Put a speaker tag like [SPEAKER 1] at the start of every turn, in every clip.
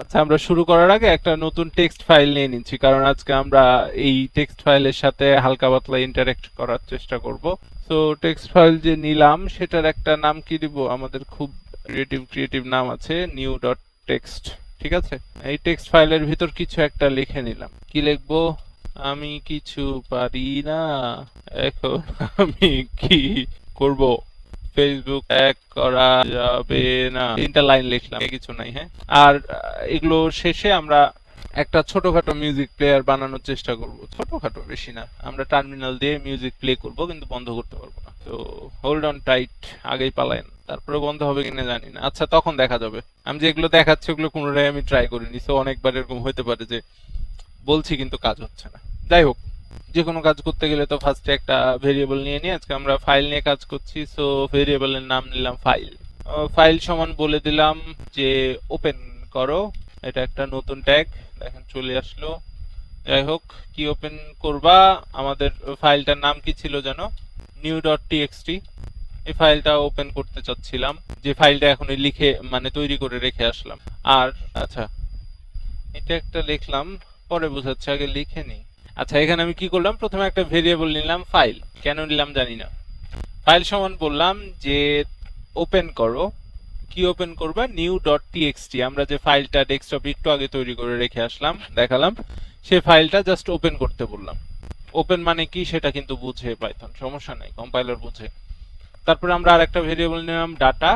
[SPEAKER 1] আচ্ছা, আমরা শুরু করার আগে একটা নতুন টেক্সট ফাইল নিয়ে নিচ্ছি, কারণ আজকে আমরা এই টেক্সট ফাইলের সাথে হালকা পাতলা ইন্টারেক্ট করার চেষ্টা করব। তো টেক্সট ফাইল যে নিলাম সেটার একটা নাম কি দিব? আমাদের খুব ক্রিয়েটিভ নাম আছে, নিউ ডট টেক্সট। ঠিক আছে, এই টেক্সট ফাইলের ভিতর কিছু একটা লিখে নিলাম। কি লিখবো? আমি কিছু পারি না, এখন আমি কি করব? ফেসবুক হ্যাক করা যাবে না, 3টা লাইন লিখলাম, কিছু নাই। হ্যাঁ, আর এগুলো শেষে আমরা একটা ছোটখাটো মিউজিক প্লেয়ার বানানোর চেষ্টা করব। ছোটখাটো, বেশি না। আমরা টার্মিনাল দিয়ে মিউজিক প্লে করব, কিন্তু বন্ধ করতে পারবো না। তো হোল্ড অন টাইট, আগেই পালায়েন। তারপরে বন্ধ হবে কিনা জানি না, আচ্ছা তখন দেখা যাবে। আমি যেগুলো দেখাচ্ছি ওগুলো কোনোটাই আমি ট্রাই করিনি, তো অনেকবার এরকম হতে পারে যে বলছি কিন্তু কাজ হচ্ছে না। যাই হোক, যে কোনো কাজ করতে গেলে তো ফার্স্টে একটা ভেরিয়েবল নিয়ে নিই। আজকে আমরা ফাইল নিয়ে কাজ করছি, সো ভেরিয়েবলের নাম নিলাম ফাইল। ফাইল সমান বলে দিলাম যে ওপেন করো। এটা একটা নতুন ট্যাগ, দেখেন চলে আসলো। যাই হোক, কি ওপেন করবা? আমাদের ফাইলটার নাম কি ছিল জানো? New dot TXT. এই ফাইলটা ওপেন করতে চাচ্ছিলাম, যে ফাইলটা এখন লিখে মানে তৈরি করে রেখে আসলাম। আর আচ্ছা, এটা একটা লিখলাম, পরে বোঝাচ্ছে, আগে লিখে নি। আচ্ছা, এখানে আমি কি করলাম? প্রথমে একটা ভেরিয়েবল নিলাম ফাইল। কেন নিলাম জানি না। ফাইল সমান বললাম যে ওপেন করো। কি ওপেন করবা? New dot TXT. আমরা যে ফাইলটা ডেস্কটপে একটু আগে তৈরি করে রেখে আসলাম, দেখালাম, সেই ফাইলটা জাস্ট ওপেন করতে বললাম। ওপেন মানে কি সেটা কিন্তু বুঝে পাইথন, সমস্যা নাই, কম্পাইলার বুঝে। তারপরে আমরা আরেকটা ভেরিয়েবল নিলাম ডাটা।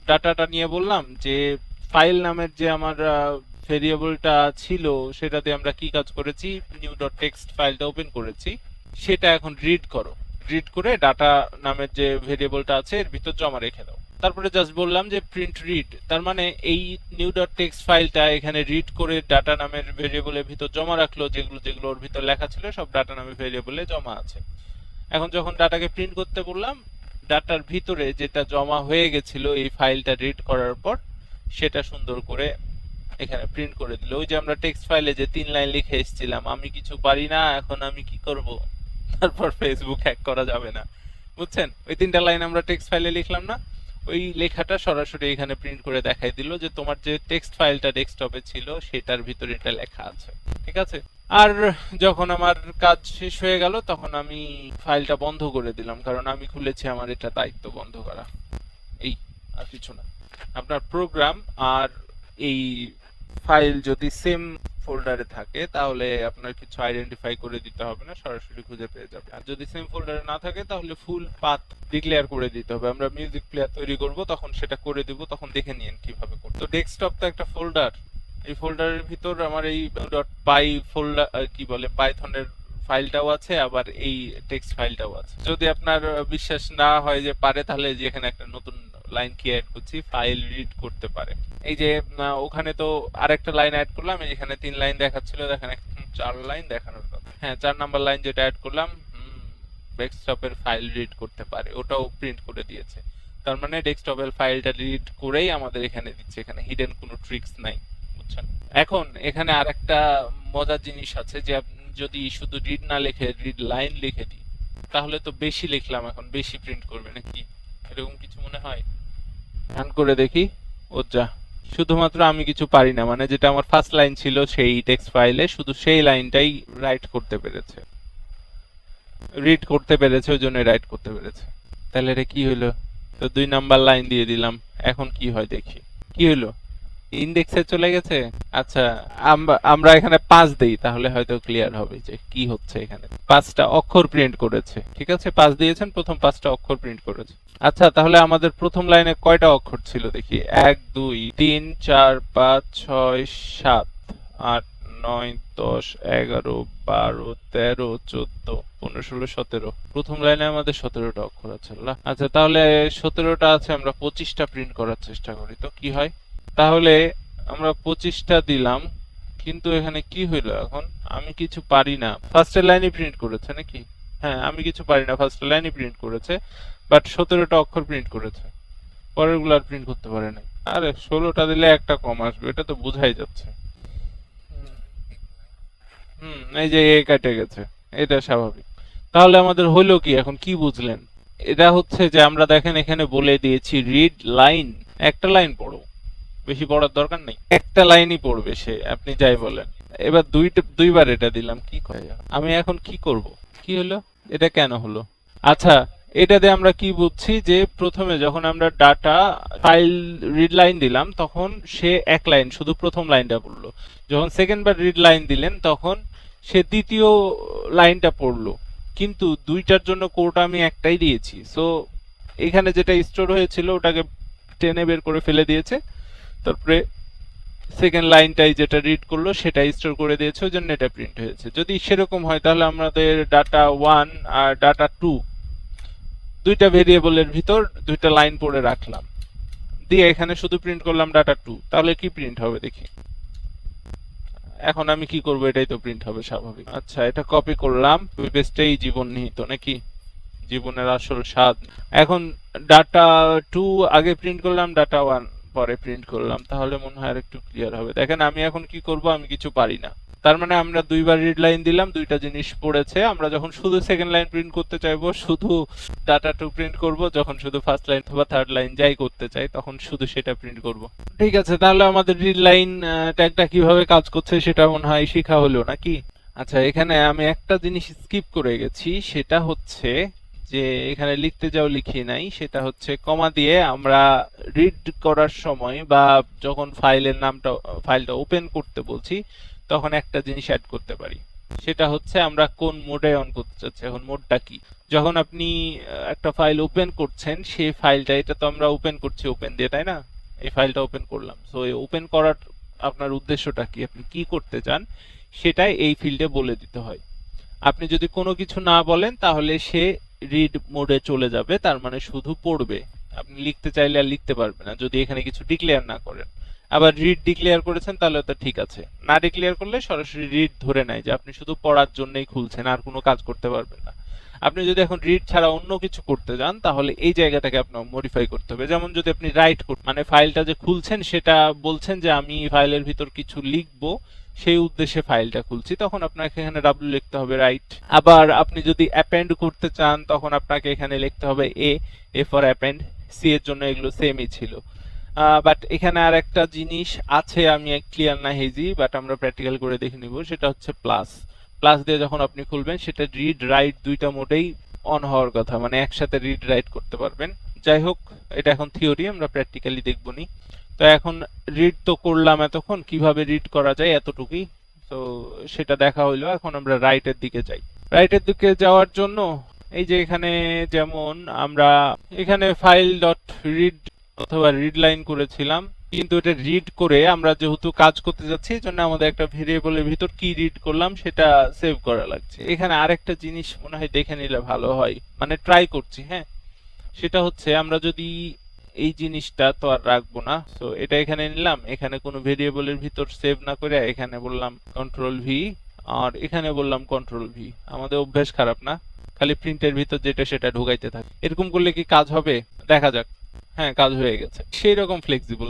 [SPEAKER 1] ডাটাটা নিয়ে বললাম যে ফাইল নামের যে আমার ভেরিয়েবলটা ছিল সেটাতে আমরা কি কাজ করেছি? নিউ ডট টেক্সট ফাইলটা ওপেন করেছি, সেটা এখন রিড করো। রিড করে ডাটা নামের যে ভেরিয়েবলটা আছে এর ভিতর জমা রেখে দাও। তারপরে জাস্ট বললাম যে প্রিন্ট রিড, তার মানে এই নিউ ডট টেক্সট ফাইলটা এখানে রিড করে ডাটা নামের ভেরিয়েবলের ভিতর জমা রাখলো। যেগুলো যেগুলো ওর ভিতর লেখা ছিল সব ডাটা নামের ভেরিয়েবলে জমা আছে। এখন যখন ডাটাকে প্রিন্ট করতে বললাম, ডাটার ভিতরে যেটা জমা হয়ে গেছিল এই ফাইলটা রিড করার পর, সেটা সুন্দর করে এখানে প্রিন্ট করে দিল। ওই যে আমরা টেক্সট ফাইলে যে 3 লাইন লিখে এসেছিলাম, আমি কিছু পারি না, এখন আমি কি করব, তারপর ফেসবুক হ্যাক করা যাবে না, বুঝছেন? ওই 3টা লাইন আমরা টেক্সট ফাইলে লিখলাম না, ওই লেখাটা সরাসরি এখানে প্রিন্ট করে দেখাই দিল যে তোমার যে টেক্সট ফাইলটা ডেস্কটপে ছিল সেটার ভিতরে এটা লেখা আছে। ঠিক আছে। আর যখন আমার কাজ শেষ হয়ে গেল তখন আমি ফাইলটা বন্ধ করে দিলাম, কারণ আমি খুলেছি, আমার এটা দায়িত্ব বন্ধ করা। এই, আর কিছু না। আপনার প্রোগ্রাম আর এই ফাইল যদি সেম ফোল্ডারে থাকে তাহলে আপনার কিছু আইডেন্টিফাই করে দিতে হবে না, সরাসরি খুঁজে পেয়ে যাবে। আর যদি সেম ফোল্ডারে না থাকে তাহলে ফুল পাথ ডিক্লেয়ার করে দিতে হবে। আমরা মিউজিক প্লেয়ার তৈরি করব, তখন সেটা করে দিব, তখন দেখে নিন কিভাবে করতে। তো ডেস্কটপ তো একটা ফোল্ডার, এই ফোল্ডারের ভিতর আমার এই ডট পাই ফোল্ডার, কি বলে, পাইথনের ফাইলটাও আছে, আবার এই টেক্সট ফাইলটাও আছে। যদি আপনার বিশ্বাস না হয় যে পারে, তাহলে যেখানে একটা নতুন লাইন কি অ্যাড করছি, ফাইল রিড করতে পারে। এই যে ওখানে তো আরেকটা লাইন অ্যাড করলাম, এখানে 3 লাইন দেখাচ্ছিল, দেখেন 4 লাইন দেখানোর কথা। হ্যাঁ, 4 নাম্বার লাইন যেটা অ্যাড করলাম, ডেস্কটপের ফাইল রিড করতে পারে, ওটাও প্রিন্ট করে দিয়েছে। তার মানে ডেস্কটপের ফাইলটা রিড করেই আমাদের এখানে দিচ্ছে, এখানে হিডেন কোনো ট্রিক্স নাই, বুঝছেন? এখন এখানে আরেকটা মজার জিনিস আছে, যে আপনি যদি শুধু রিড না লিখে রিড লাইন লিখে দিই, তাহলে তো বেশি লিখলাম, এখন বেশি প্রিন্ট করবে নাকি? এরকম কিছু মনে হয়? রান করে দেখি। ও যা, শুধুমাত্র আমি কিছু পারি না, মানে যেটা আমার ফার্স্ট লাইন ছিল সেই টেক্সট ফাইলে শুধু সেই লাইনটাই রাইট করতে পেরেছে, রিড করতে পেরেছে, ওই জন্য রাইট করতে পেরেছে। তাহলে এটা কি হলো? তো 2 নাম্বার লাইন দিয়ে দিলাম, এখন কি হয় দেখি। কি হলো? ইন্ডেক্সে চলে গেছে। আচ্ছা, আমরা এখানে 5 দেই, তাহলে হয়তো ক্লিয়ার হবে যে কি হচ্ছে। এখানে 5টা অক্ষর প্রিন্ট করেছে। ঠিক আছে, 5 দিয়েছেন, প্রথম 5টা অক্ষর প্রিন্ট করেছে। আচ্ছা, তাহলে আমাদের প্রথম লাইনে কয়টা অক্ষর ছিল দেখি? 1 2 3 4 5 6 7 8 9 10 11 12 13 14 15 16 17। প্রথম লাইনে আমাদের 17টা অক্ষর আছে। আচ্ছা, তাহলে 17টা আছে, আমরা 25টা প্রিন্ট করার চেষ্টা করি, তো কি হয়? তাহলে আমরা 25টা দিলাম, কিন্তু এখানে কি হইলো এখন? আমি কিছু পারি না, ফার্স্ট লাইনই প্রিন্ট করেছে নাকি? হ্যাঁ, আমি কিছু পারি না, ফার্স্ট লাইনই প্রিন্ট করেছে, বাট 17টা অক্ষর প্রিন্ট করেছে, পরের গুলো আর প্রিন্ট করতে পারে নাই। আরে 16টা দিলে একটা কম আসবে, এটা তো বোঝাই যাচ্ছে। এই যে এ কেটে গেছে, এটা স্বাভাবিক। তাহলে আমাদের হলো কি, এখন কি বুঝলেন? এটা হচ্ছে যে আমরা দেখেন এখানে বলে দিয়েছি রিড লাইন, একটা লাইন পড়ো। বেশি পড়ার দরকার নেই, একটা লাইনই পড়বে সে, আপনি যাই বলেন। এবার দুইবার এটা দিলাম, কি করে আমি এখন কি করব? কি হলো? এটা কেন হলো? আচ্ছা, এটা দিয়ে আমরা কি বুঝছি যে প্রথমে যখন আমরা ডাটা ফাইল রিড লাইন দিলাম তখন সে এক লাইন শুধু প্রথম লাইনটা পড়লো, যখন সেকেন্ড বার রিড লাইন দিলেন তখন সে দ্বিতীয় লাইনটা পড়লো, কিন্তু দুইটার জন্য কোড আমি একটাই দিয়েছি, সো এখানে যেটা স্টোর হয়েছিল ওটাকে টেনে বের করে ফেলে দিয়েছে, তারপরে সেকেন্ড লাইনটাই যেটা রিড করলো সেটাই স্টোর করে দিয়েছে, ওই জন্য এটা প্রিন্ট হয়েছে। যদি সেরকম হয় তাহলে আমাদের ডাটা ওয়ান আর ডাটা টু দুইটা ভেরিয়েবলের ভিতর দুইটা লাইন পড়ে রাখলাম, দিয়ে এখানে শুধু প্রিন্ট করলাম ডাটা টু, তাহলে কি প্রিন্ট হবে দেখি। এখন আমি কি করব, এটাই তো প্রিন্ট হবে স্বাভাবিক। আচ্ছা, এটা কপি করলাম, পেস্টেই জীবন নিহিত নাকি, জীবনের আসল স্বাদ। এখন ডাটা টু আগে প্রিন্ট করলাম, ডাটা ওয়ান পরে প্রিন্ট করলাম, তাহলে মনে হয় আর একটু ক্লিয়ার হবে। দেখেন আমি এখন কি করব, আমি কিছু পারি না, তার মানে আমরা দুইবার রিড লাইন দিলাম, দুইটা জিনিস পড়েছে। আমরা যখন শুধু সেকেন্ড লাইন প্রিন্ট করতে চাইবো শুধু ডাটা টু প্রিন্ট করব, যখন শুধু ফার্স্ট লাইন অথবা থার্ড লাইন যাই করতে চাই তখন শুধু সেটা প্রিন্ট করব। ঠিক আছে, তাহলে আমাদের রিড লাইন ট্যাগটা কিভাবে কাজ করছে সেটা মনে হয় শিখা হলো নাকি। আচ্ছা, এখানে আমি একটা জিনিস স্কিপ করে গেছি, সেটা হচ্ছে যে এখানে লিখতে যাও লিখি নাই, সেটা হচ্ছে কমা দিয়ে আমরা রিড করার সময় বা যখন ফাইলটা ওপেন করতে বলছি তখন একটা জিনিস অ্যাড করতে পারি, সেটা হচ্ছে আমরা কোন মোডে অন করতে চাচ্ছি। এখন মোডটা কি, যখন আপনি একটা ফাইল ওপেন করছেন সেই ফাইলটা, এটা তো আমরা ওপেন করছি ওপেন দিয়ে, তাই না? এই ফাইলটা ওপেন করলাম, সো এই ওপেন করার আপনার উদ্দেশ্যটা কি, আপনি কি করতে চান সেটাই এই ফিল্ডে বলে দিতে হয়। আপনি যদি কোনো কিছু না বলেন তাহলে সে রিড মোডে চলে যাবে, তার মানে শুধু পড়বে, আপনি লিখতে চাইলে আর লিখতে পারবে না যদি এখানে কিছু ডিক্লেয়ার না করেন। আবার রিড ডিক্লেয়ার করেছেন তাহলে তো ঠিক আছে, না ডিক্লেয়ার করলে সরাসরি রিড ধরে নেয় যে আপনি শুধু পড়ার জন্যই খুলছেন, আর কোনো কাজ করতে পারবেন না। আপনি যদি এখন রিড ছাড়া অন্য কিছু করতে যান তাহলে এই জায়গাটাকে আপনার মডিফাই করতে হবে। যেমন যদি আপনি রাইট করতে, মানে ফাইলটা যে খুলছেন সেটা বলছেন যে আমি ফাইলের ভিতর কিছু লিখবো, সেই উদ্দেশ্যে ফাইলটা খুলছি, তখন আপনাকে এখানে ডাব্লিউ লিখতে হবে, রাইট। আবার আপনি যদি অ্যাপেন্ড করতে চান তখন আপনাকে এখানে লিখতে হবে এ ফর অ্যাপেন্ড, সি এর জন্য এগুলো সেমই ছিল। বাট এখানে আর একটা জিনিস আছে, আমি ক্লিয়ার না হেজি, বাট আমরা প্র্যাকটিক্যাল করে দেখে নিব, সেটা হচ্ছে প্লাস। প্লাস দিয়ে যখন আপনি খুলবেন সেটা রিড রাইট দুইটা মোডেই অন হওয়ার কথা, মানে একসাথে রিড রাইট করতে পারবেন। যাই হোক, এটা এখন থিওরি, আমরা প্র্যাকটিক্যালি দেখব নি। তো এখন রিড তো করলাম এতক্ষণ, কিভাবে রিড করা যায় এতটুকুই, তো সেটা দেখা হইলো। এখন আমরা রাইটের দিকে যাই। রাইটের দিকে যাওয়ার জন্য এই যে এখানে যেমন আমরা এখানে ফাইল ডট রিড অথবা রিড লাইন করেছিলাম, কিন্তু এটা রিড করে আমরা যেহেতু কাজ করতে যাচ্ছি এই জন্য আমাদের একটা ভেরিয়েবলের ভিতর কি রিড করলাম সেটা সেভ করা লাগছে। এখানে আরেকটা জিনিস মনে হয় দেখে নিলে ভালো হয়, মানে ট্রাই করছি, হ্যাঁ, সেটা হচ্ছে আমরা যদি এই জিনিসটা তো আর রাখবো না, তো এটা এখানে নিলাম, এখানে কোনো ভেরিয়েবলের ভিতর সেভ না করে এখানে বললাম কন্ট্রোল ভি, আর এখানে বললাম কন্ট্রোল ভি। আমাদের অভ্যাস খারাপ না, খালি প্রিন্টের ভিতর যেটা সেটা ঢুকাইতে থাকে। এরকম করলে কি কাজ হবে দেখা যাক। হ্যাঁ, কাজ হয়ে গেছে, সেই রকম ফ্লেক্সিবল।